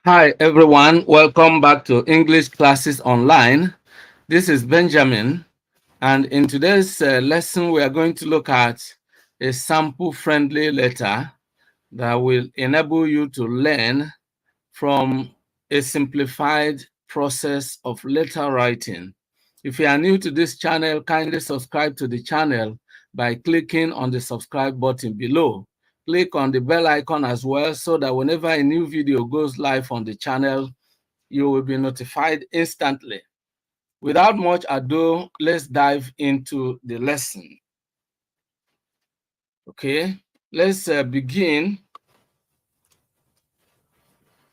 Hi, everyone. Welcome back to English Classes Online. This is Benjamin, and in today's lesson, we are going to look at a sample-friendly letter that will enable you to learn from a simplified process of letter writing. If you are new to this channel, kindly subscribe to the channel by clicking on the subscribe button below. Click on the bell icon as well so that whenever a new video goes live on the channel, you will be notified instantly. Without much ado, let's dive into the lesson. Okay, let's begin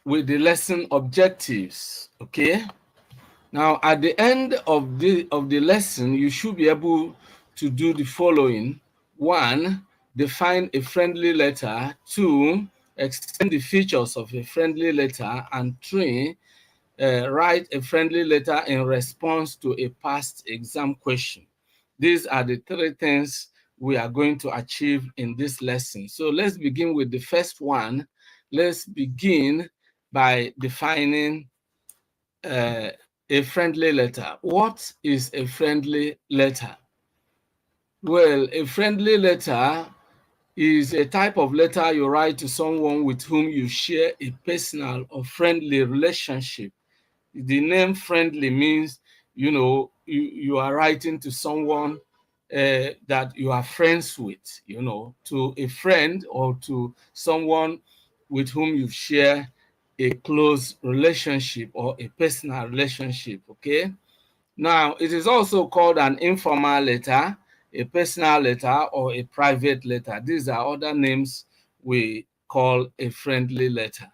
with the lesson objectives. Okay. Now, at the end of the lesson, you should be able to do the following. 1, define a friendly letter. 2, explain the features of a friendly letter. And 3, write a friendly letter in response to a past exam question. These are the 3 things we are going to achieve in this lesson. So let's begin with the first one. Let's begin by defining a friendly letter. What is a friendly letter? Well, a friendly letter is a type of letter you write to someone with whom you share a personal or friendly relationship. The name friendly means, you are writing to someone that you are friends with, to a friend or to someone with whom you share a close relationship or a personal relationship, okay? Now, it is also called an informal letter, a personal letter, or a private letter. These are other names we call a friendly letter.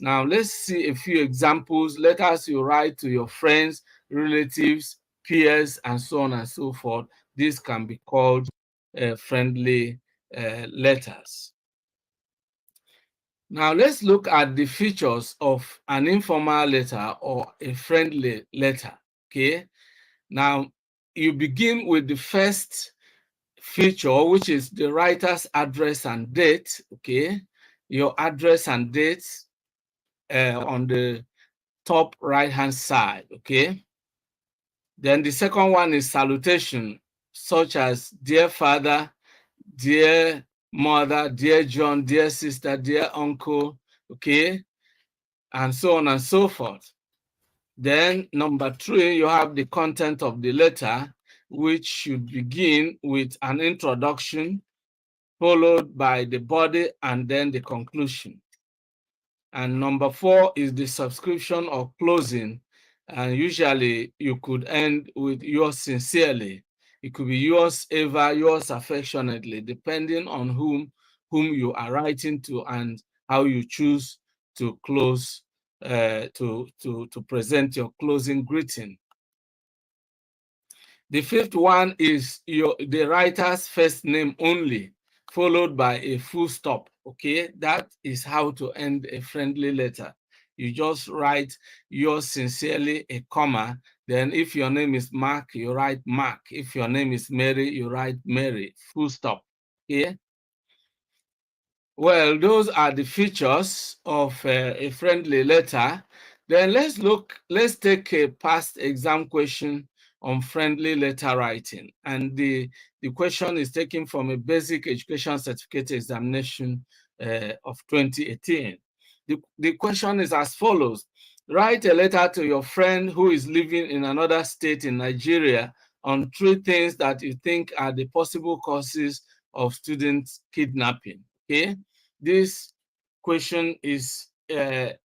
Now, let's see a few examples. Letters you write to your friends, relatives, peers, and so on and so forth. These can be called friendly letters. Now, let's look at the features of an informal letter or a friendly letter. Okay. Now, you begin with the first feature, which is the writer's address and date. Okay. Your address and date on the top right hand side. Okay. Then the second one is salutation, such as dear father, dear mother, dear John, dear sister, dear uncle. Okay. And so on and so forth. Then number 3, you have the content of the letter, which should begin with an introduction, followed by the body and then the conclusion. And number 4 is the subscription or closing. And usually you could end with yours sincerely. It could be yours ever, yours affectionately, depending on whom you are writing to and how you choose to close, to present your closing greeting. The fifth one is the writer's first name only, followed by a full stop. Okay, that is how to end a friendly letter. You just write yours sincerely, a comma. Then if your name is Mark, you write Mark. If your name is Mary, you write Mary, full stop. Okay. Well, those are the features of a friendly letter. Then let's take a past exam question on friendly letter writing. And the question is taken from a basic education certificate examination of 2018. The question is as follows. Write a letter to your friend who is living in another state in Nigeria on 3 things that you think are the possible causes of student kidnapping. Okay. This question is an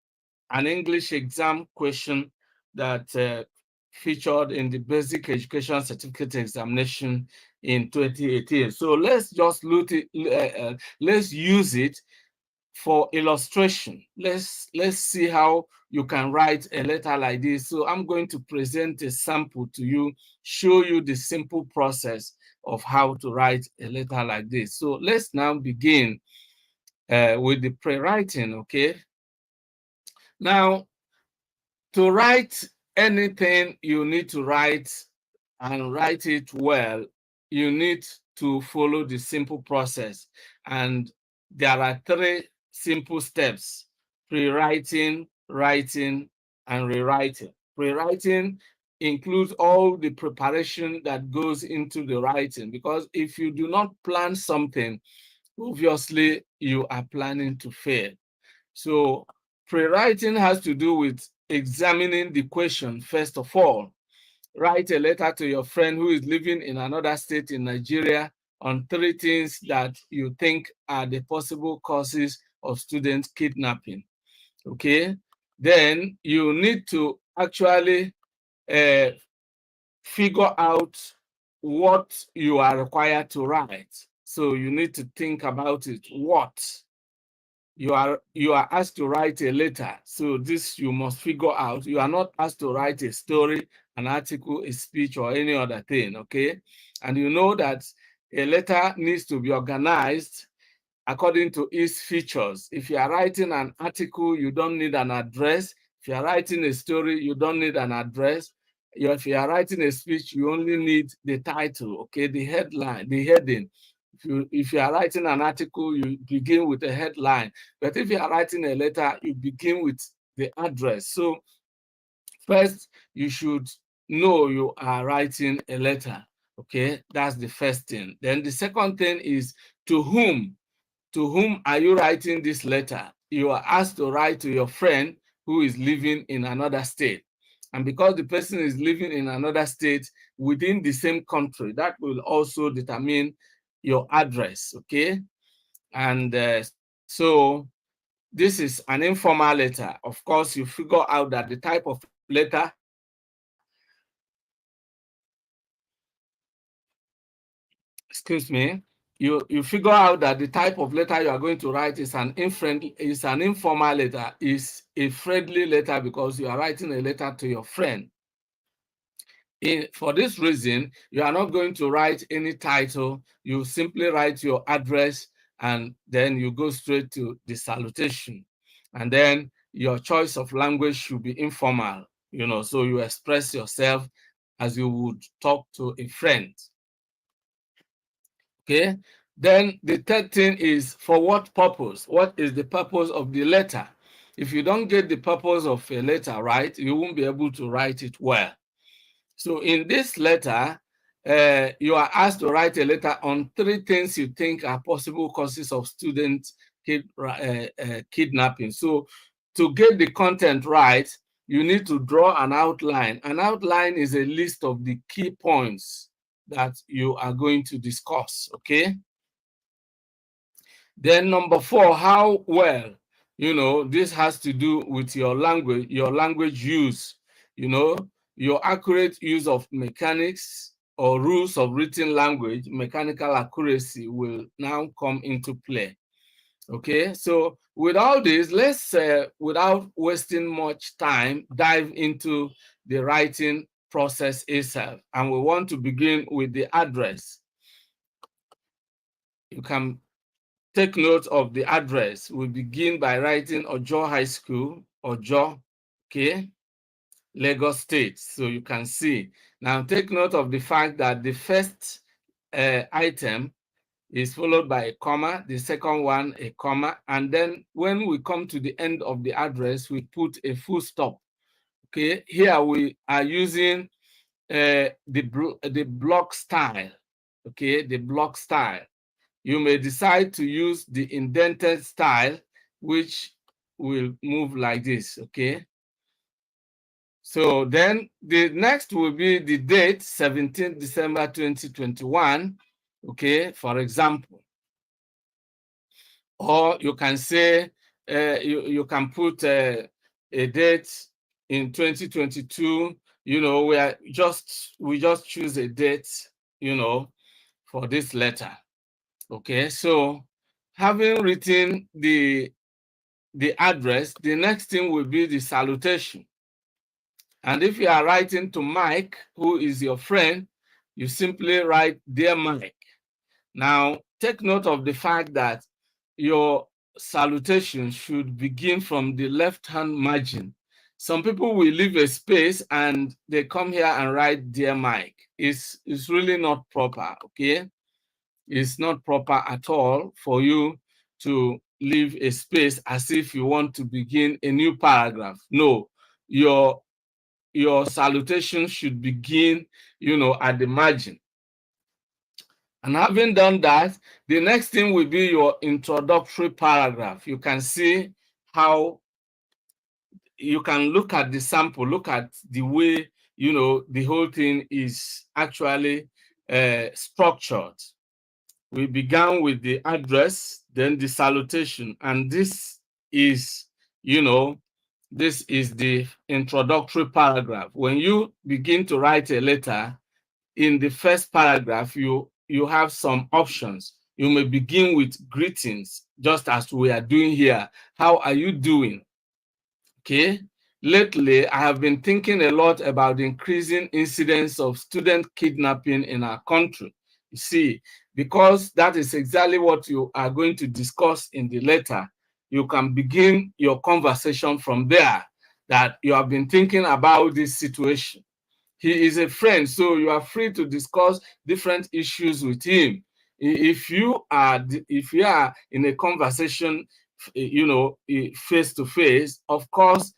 English exam question that featured in the Basic Education Certificate Examination in 2018. So let's just let's use it for illustration. Let's see how you can write a letter like this. So I'm going to present a sample to you, show you the simple process of how to write a letter like this. So let's now begin with the pre-writing, okay? Now, to write anything you need to write and write it well, you need to follow the simple process. And there are 3 simple steps: pre-writing, writing, and rewriting. Rewriting includes all the preparation that goes into the writing, because if you do not plan something, obviously you are planning to fail. So pre-writing has to do with examining the question first of all. Write a letter to your friend who is living in another state in Nigeria on 3 things that you think are the possible causes of student kidnapping. Okay, then you need to actually uh, figure out what you are required to write. So you need to think about it. What you are asked to write a letter. So this you must figure out. You are not asked to write a story, an article, a speech, or any other thing. Okay, and you know that a letter needs to be organized according to its features. If you are writing an article, you don't need an address. If you are writing a story, you don't need an address. If you are writing a speech, you only need the title, okay, the headline, the heading. If you are writing an article, you begin with a headline. But if you are writing a letter, you begin with the address. So first, you should know you are writing a letter. Okay, that's the first thing. Then the second thing is to whom. To whom are you writing this letter? You are asked to write to your friend who is living in another state. And because the person is living in another state within the same country, that will also determine your address, okay? And so this is an informal letter. Of course, you figure out that the type of letter, excuse me, you figure out that the type of letter you are going to write is an informal letter, is a friendly letter, because you are writing a letter to your friend. For this reason, you are not going to write any title. You simply write your address, and then you go straight to the salutation. And then your choice of language should be informal, so you express yourself as you would talk to a friend. Okay, then the third thing is, for what purpose? What is the purpose of the letter? If you don't get the purpose of a letter right, you won't be able to write it well. So in this letter, you are asked to write a letter on 3 things you think are possible causes of student kidnapping. So to get the content right, you need to draw an outline. An outline is a list of the key points that you are going to discuss, okay? Then number 4, how well, this has to do with your language use, your accurate use of mechanics or rules of written language. Mechanical accuracy will now come into play. Okay, so with all this, let's, without wasting much time, dive into the writing process itself. And we want to begin with the address. You can take note of the address. We begin by writing Ojo High School, Ojo, okay, Lagos State. So you can see. Now take note of the fact that the first item is followed by a comma, the second one a comma, and then when we come to the end of the address, we put a full stop. Okay, here we are using the block style. Okay, the block style. You may decide to use the indented style, which will move like this, okay? So then the next will be the date, 17th December 2021, okay, for example. Or you can say, you can put a date in 2022, we just choose a date, for this letter. Okay, so having written the address, the next thing will be the salutation. And if you are writing to Mike, who is your friend, you simply write, "Dear Mike." Now, take note of the fact that your salutation should begin from the left-hand margin. Some people will leave a space and they come here and write, "Dear Mike." It's really not proper, okay? It's not proper at all for you to leave a space as if you want to begin a new paragraph. No, your salutation should begin, at the margin. And having done that, the next thing will be your introductory paragraph. You can see how you can look at the sample, look at the way, the whole thing is actually structured. We began with the address, then the salutation, and this is, this is the introductory paragraph. When you begin to write a letter, in the first paragraph, you have some options. You may begin with greetings, just as we are doing here. How are you doing? Okay. Lately, I have been thinking a lot about the increasing incidence of student kidnapping in our country. You see, because that is exactly what you are going to discuss in the letter. You can begin your conversation from there, that you have been thinking about this situation. He is a friend, so you are free to discuss different issues with him. If you are in a conversation, face to face, of course,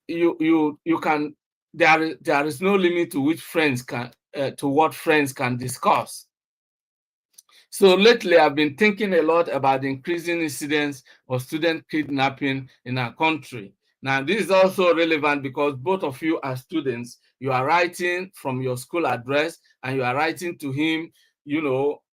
you can. There is no limit to which friends can to what friends can discuss. So lately, I've been thinking a lot about the increasing incidence of student kidnapping in our country. Now, this is also relevant because both of you are students. You are writing from your school address and you are writing to him,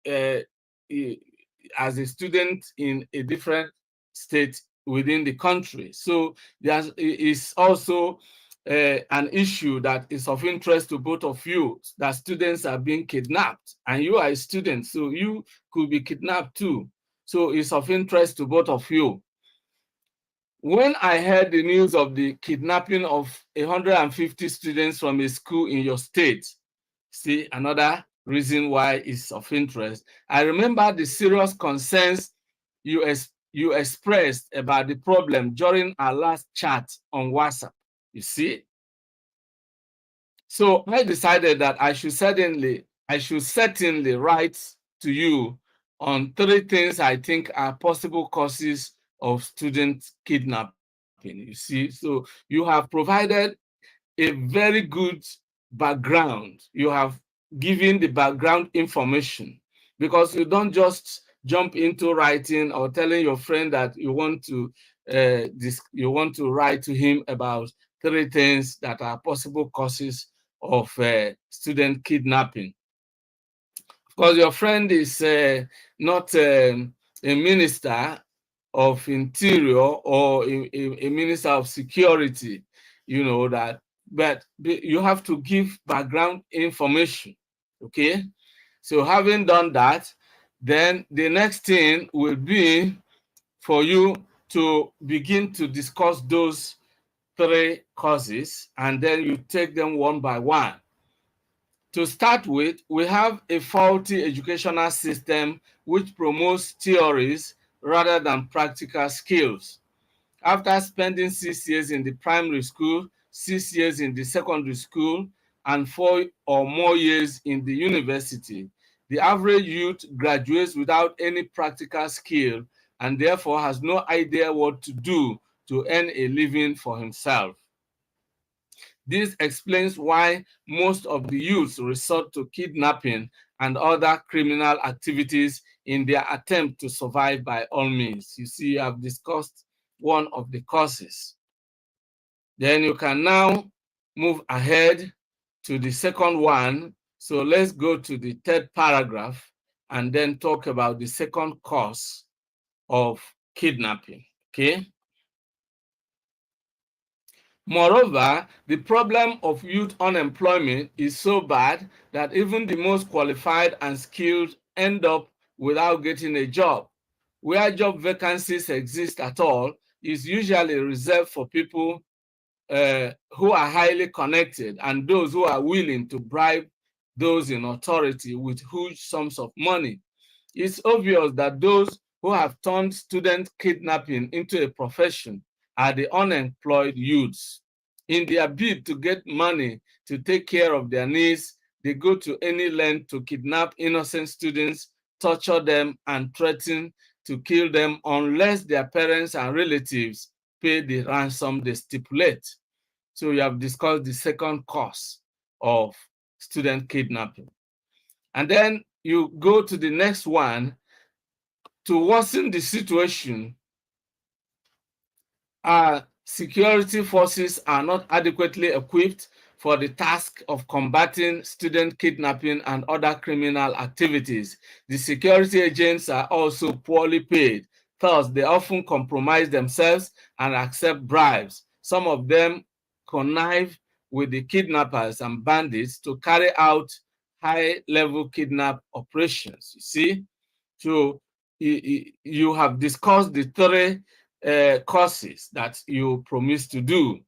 as a student in a different state within the country. So there is also an issue that is of interest to both of you, that students are being kidnapped, and you are a student, so you could be kidnapped too. So it's of interest to both of you. When I heard the news of the kidnapping of 150 students from a school in your state, see another reason why it's of interest, I remember the serious concerns you expressed about the problem during our last chat on WhatsApp. You see? So I decided that I should certainly write to you on 3 things I think are possible causes of student kidnapping. You see, so you have provided a very good background. You have given the background information, because you don't just jump into writing or telling your friend that you want to write to him about 3 things that are possible causes of student kidnapping. Of course, your friend is not a minister of interior or a minister of security, that, but you have to give background information. Okay, so having done that, then the next thing will be for you to begin to discuss those 3 causes, and then you take them one by one. To start with, we have a faulty educational system which promotes theories rather than practical skills. After spending 6 years in the primary school, 6 years in the secondary school, and 4 or more years in the university, the average youth graduates without any practical skill and therefore has no idea what to do to earn a living for himself. This explains why most of the youths resort to kidnapping and other criminal activities in their attempt to survive by all means. You see, I've discussed one of the causes. Then you can now move ahead to the second one. So let's go to the 3rd paragraph and then talk about the second cause of kidnapping. Okay. Moreover, the problem of youth unemployment is so bad that even the most qualified and skilled end up without getting a job. Where job vacancies exist at all is usually reserved for people who are highly connected and those who are willing to bribe those in authority with huge sums of money. It's obvious that those who have turned student kidnapping into a profession are the unemployed youths. In their bid to get money to take care of their needs, they go to any length to kidnap innocent students, torture them, and threaten to kill them unless their parents and relatives pay the ransom they stipulate. So you have discussed the second cause of student kidnapping. And then you go to the next one. To worsen the situation, our security forces are not adequately equipped for the task of combating student kidnapping and other criminal activities. The security agents are also poorly paid. Thus, they often compromise themselves and accept bribes. Some of them connive with the kidnappers and bandits to carry out high-level kidnap operations. You see? So you have discussed the three courses that you promised to do.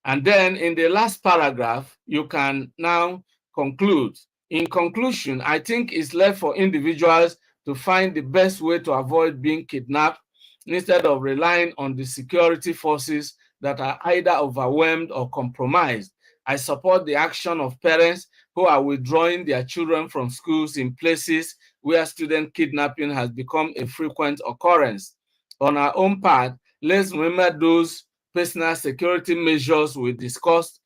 And then in the last paragraph, you can now conclude. In conclusion, I think it's left for individuals to find the best way to avoid being kidnapped instead of relying on the security forces that are either overwhelmed or compromised. I support the action of parents who are withdrawing their children from schools in places where student kidnapping has become a frequent occurrence. On our own part, let's remember those personal security measures we discussed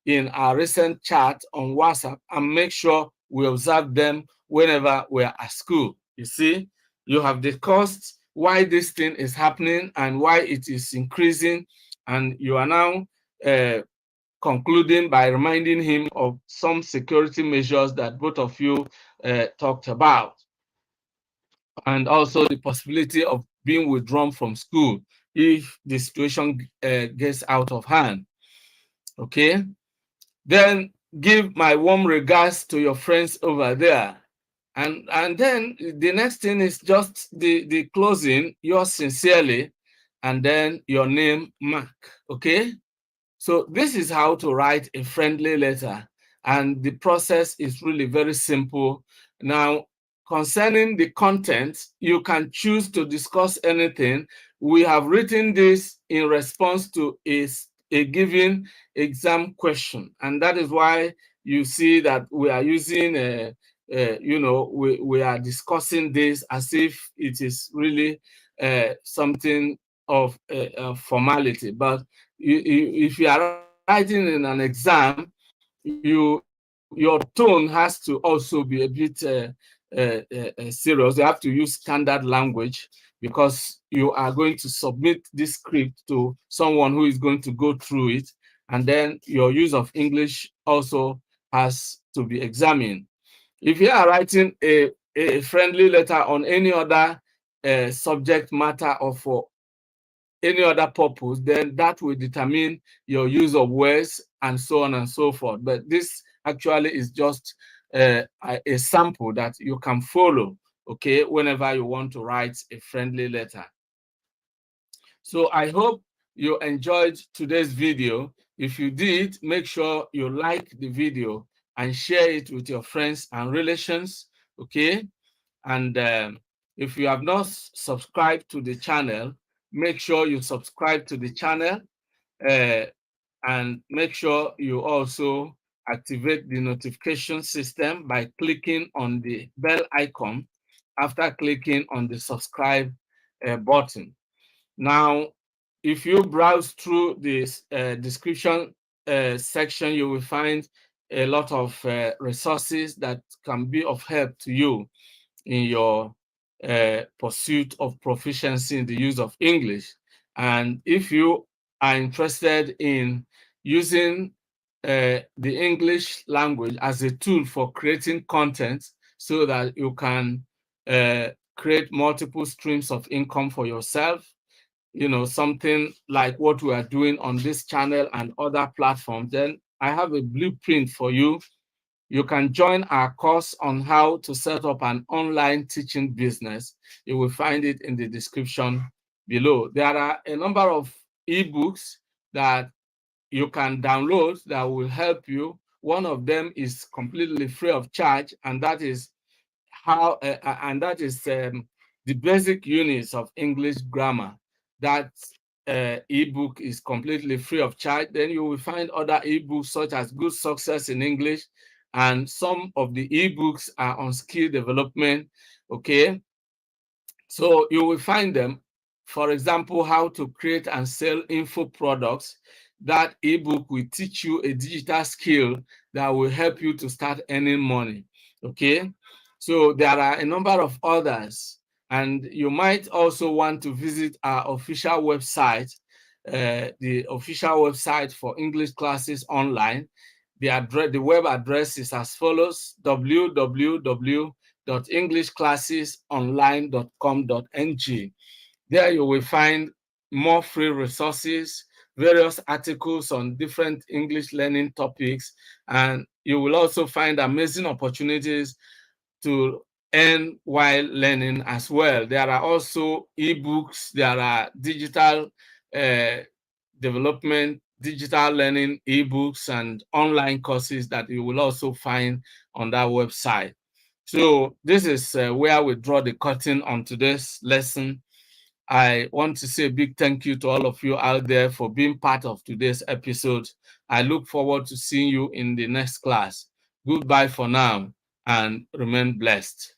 in our recent chat on WhatsApp and make sure we observe them whenever we are at school. You see, you have discussed why this thing is happening and why it is increasing, and you are now concluding by reminding him of some security measures that both of you talked about, and also the possibility of being withdrawn from school if the situation gets out of hand. Okay, then give my warm regards to your friends over there. And then the next thing is just the closing, yours sincerely, and then your name, Mark. Okay, so this is how to write a friendly letter, and the process is really very simple. Now, concerning the content, you can choose to discuss anything. We have written this in response to a given exam question, and that is why you see that we are using we are discussing this as if it is really something of a formality. But if you are writing in an exam, your tone has to also be a bit serious. You have to use standard language because you are going to submit this script to someone who is going to go through it, and then your use of English also has to be examined. If you are writing a friendly letter on any other subject matter or for any other purpose, then that will determine your use of words and so on and so forth. But this actually is just a sample that you can follow, okay, whenever you want to write a friendly letter. So I hope you enjoyed today's video. If you did, make sure you like the video and share it with your friends and relations, okay? And if you have not subscribed to the channel, make sure you subscribe to the channel uh, and make sure you also activate the notification system by clicking on the bell icon after clicking on the subscribe button. Now, if you browse through this description section, you will find a lot of resources that can be of help to you in your pursuit of proficiency in the use of English. And if you are interested in using the English language as a tool for creating content so that you can create multiple streams of income for yourself, you know, something like what we are doing on this channel and other platforms, then I have a blueprint for you. You can join our course on how to set up an online teaching business. You will find it in the description below. There are a number of ebooks that you can download that will help you. One of them is completely free of charge, and that is the basic units of English grammar. That ebook is completely free of charge. Then you will find other ebooks such as Good Success in English, and some of the ebooks are on skill development. Okay, So you will find them, for example, how to create and sell info products. That ebook will teach you a digital skill that will help you to start earning money. Okay. So there are a number of others, and you might also want to visit our official website, the official website for English classes online. The web address is as follows: www.englishclassesonline.com.ng. There you will find more free resources, various articles on different English learning topics, and you will also find amazing opportunities to earn while learning as well. There are also ebooks, there are digital uh, development, digital learning ebooks, and online courses that you will also find on that website. So this is where we draw the curtain on today's lesson. I want to say a big thank you to all of you out there for being part of today's episode. I look forward to seeing you in the next class. Goodbye for now and remain blessed.